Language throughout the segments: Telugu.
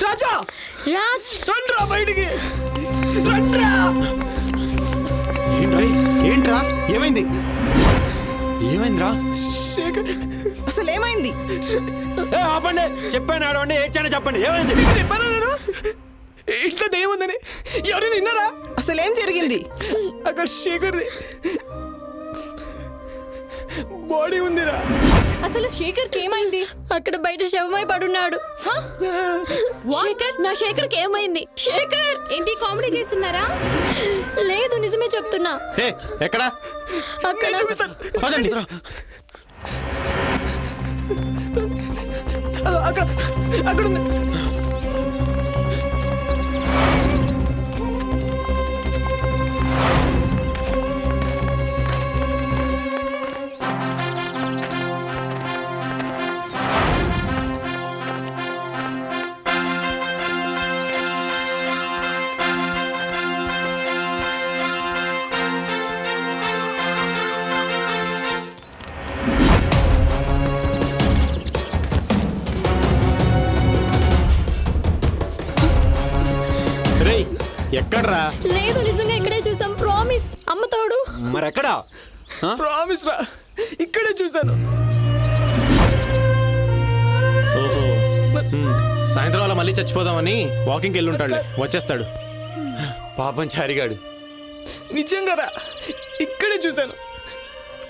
రాజా రాజ్ రండ్రా బయటికి రండ్రా. ఏంట్రా ఏమైంది? ఏమైందిరా? శేఖర్ అసలు ఏమైంది? ఆపండి, చెప్పాను ఆడవండి, ఏడ్చాను చెప్పండి, ఏమైంది? చెప్పానా నేను ఇంట్లో దయ్యముందని? ఎవరైనా విన్నారా? అసలు ఏం జరిగింది? అక్కడ శేఖర్ది బాడీ ఉందిరా. అసలు శేఖర్కి ఏమైంది? అక్కడ బయట శవమై పడున్నాడు. శేఖర్, నా శేఖర్కి ఏమైంది? శేఖర్, ఏంటి కామెడీ చేస్తున్నారా? లేదు, నిజమే చెప్తున్నా. ఎక్కడా? అక్కడ పదండి. అక్కడ అక్కడ ఉంది. ఎక్కడ్రా? లేదు, నిజంగా ఇక్కడే చూసాం. ప్రామిస్, అమ్మ తోడు. మరెక్కడా? ప్రామిస్ రా, ఇక్కడే చూశాను. ఓహో, సాయంత్రం అలా మళ్ళీ చచ్చిపోదామని వాకింగ్కి వెళ్ళి ఉంటాడు, వచ్చేస్తాడు. పాపం చారిగాడు. నిజంగా రా, ఇక్కడే చూశాను.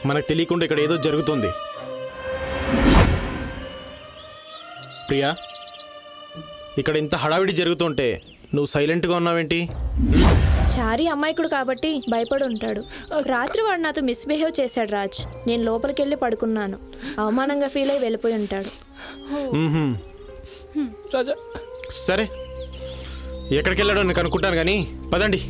మనకు తెలియకుండా ఇక్కడ ఏదో జరుగుతుంది. ప్రియా, ఇక్కడ ఇంత హడావిడి జరుగుతుంటే నువ్వు సైలెంట్గా ఉన్నావేంటి? చారి అమాయకుడు కాబట్టి భయపడి ఉంటాడు. రాత్రి వాడు నాతో మిస్బిహేవ్ చేశాడు రాజ్. నేను లోపలికి వెళ్ళి పడుకున్నాను. అవమానంగా ఫీల్ అయి వెళ్ళిపోయి ఉంటాడు. రాజా, సరే, ఎక్కడికి వెళ్ళాడో నేను కనుక్కుంటాను కానీ పదండి.